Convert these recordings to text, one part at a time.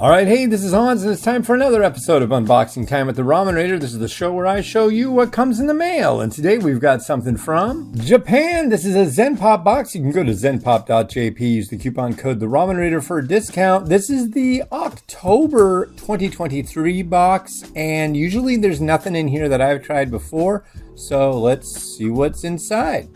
Alright, hey, this is Hans, and it's time for another episode of Unboxing Time at the Ramen Raider. This is the show where I show you what comes in the mail, and today we've got something from Japan. This is a Zenpop box. You can go to zenpop.jp, use the coupon code The Ramen Raider for a discount. This is the October 2023 box, and usually there's nothing in here that I've tried before, so let's see what's inside.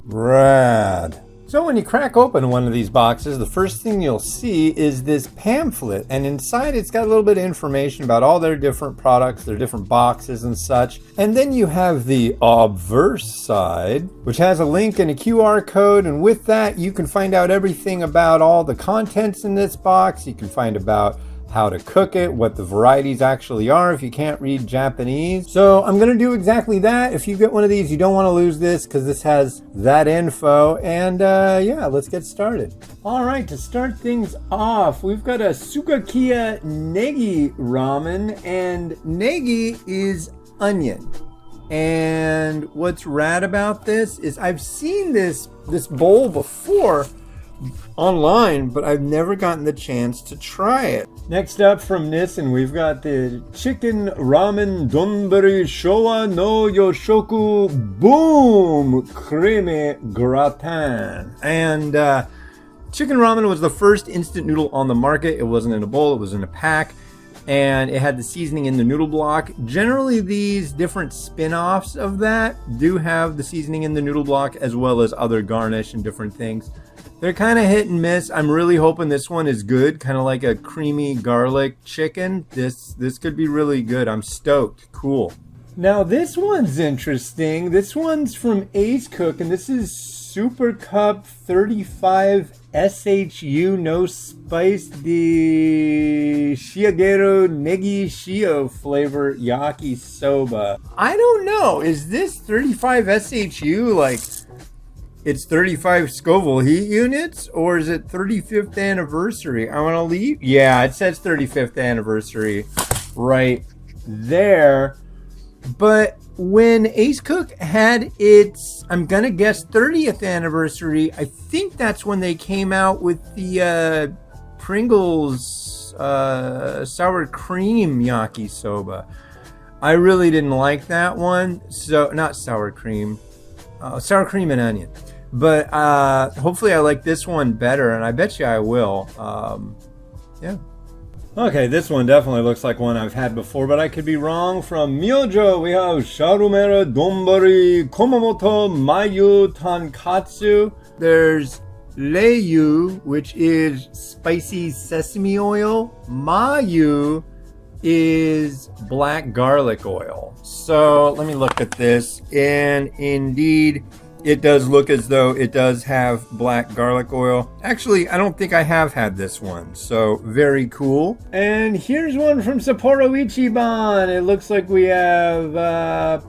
Rad. So when you crack open one of these boxes, the first thing you'll see is this pamphlet, and inside it's got a little bit of information about all their different products, their different boxes and such. And then you have the obverse side, which has a link and a QR code, and with that you can find out everything about all the contents in this box. You can find about how to cook it, what the varieties actually are if you can't read Japanese. So I'm gonna do exactly that. If you get one of these, you don't wanna lose this because this has that info. And yeah, let's get started. All right, to start things off, we've got a Sugakiya Negi ramen, and negi is onion. And what's rad about this is I've seen this bowl before online, but I've never gotten the chance to try it. Next up from Nissan, we've got the chicken ramen donburi Showa no Yoshoku boom creamy gratin. And chicken ramen was the first instant noodle on the market. It wasn't in a bowl, it was in a pack, and it had the seasoning in the noodle block. Generally, these different spin-offs of that do have the seasoning in the noodle block as well as other garnish and different things. They're kind of hit and miss. I'm really hoping this one is good, kind of like a creamy garlic chicken. This could be really good. I'm stoked. Cool. Now this one's interesting. This one's from Ace Cook, and this is Super Cup 35 SHU no spice de Shiagero Negi Shio flavor yakisoba. I don't know. Is this 35 SHU like it's 35 Scoville heat units, or is it 35th anniversary? I want to leave. Yeah, it says 35th anniversary right there. But when Ace Cook had its, I'm going to guess 30th anniversary, I think that's when they came out with the Pringles sour cream yakisoba. I really didn't like that one. So, not sour cream. Sour cream and onion. But hopefully I like this one better, and I bet you I will. Yeah. Okay, this one definitely looks like one I've had before, but I could be wrong. From Myojo, we have Sharumera Donbari Kumamoto Mayu Tankatsu. There's Reiyu, which is spicy sesame oil. Mayu is black garlic oil. So let me look at this, and indeed it does look as though it does have black garlic oil. Actually, I don't think I have had this one, so very cool. And here's one from Sapporo Ichiban. It looks like we have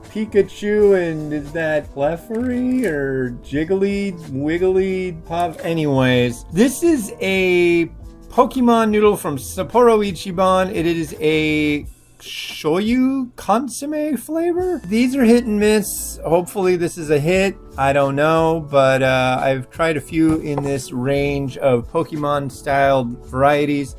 Pikachu, and is that Clefairy or Jiggly, Wiggly, Pop? Anyways, this is a Pokemon noodle from Sapporo Ichiban. It is a shoyu consomme flavor. These are hit and miss. Hopefully this is a hit. I don't know, but I've tried a few in this range of Pokemon styled varieties.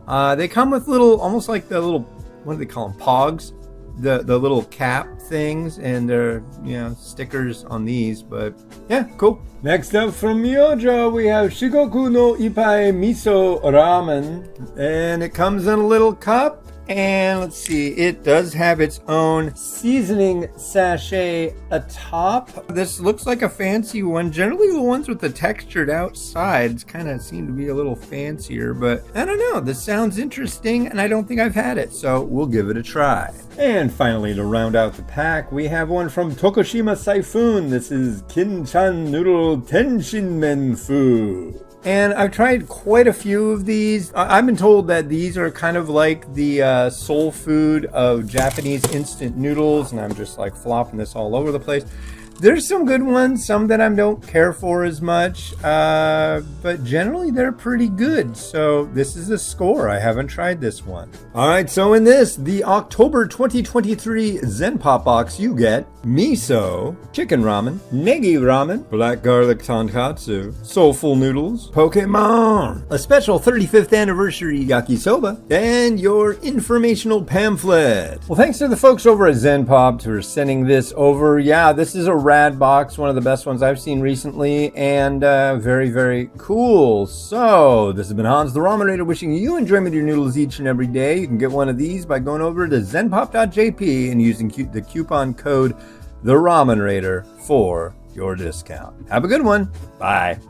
They come with little, almost like the little, what do they call them, pogs? The little cap things, and they're, you know, stickers on these, but yeah, cool. Next up from Myojo, we have Shigoku no Ippai Miso Ramen, and it comes in a little cup. And let's see, it does have its own seasoning sachet atop. This looks like a fancy one. Generally the ones with the textured outsides kind of seem to be a little fancier, but I don't know. This sounds interesting, and I don't think I've had it, so we'll give it a try. And finally, to round out the pack, we have one from Tokushima Saifun. This is Kinchan Noodle Tenshinmen Fu. And I've tried quite a few of these. I've been told that these are kind of like the soul food of Japanese instant noodles, and I'm just like flopping this all over the place. There's some good ones, some that I don't care for as much, but generally they're pretty good. So this is a score. I haven't tried this one. All right, so in this, the October 2023 Zenpop box, you get miso, chicken ramen, negi ramen, black garlic tonkatsu, soulful noodles, Pokemon, a special 35th anniversary yakisoba, and your informational pamphlet. Well, thanks to the folks over at Zenpop for sending this over. Yeah, this is a rad box, one of the best ones I've seen recently, and very, very cool. So, this has been Hans the Ramen Raider wishing you enjoyment of your noodles each and every day. You can get one of these by going over to zenpop.jp and using the coupon code The Ramen Raider for your discount. Have a good one. Bye.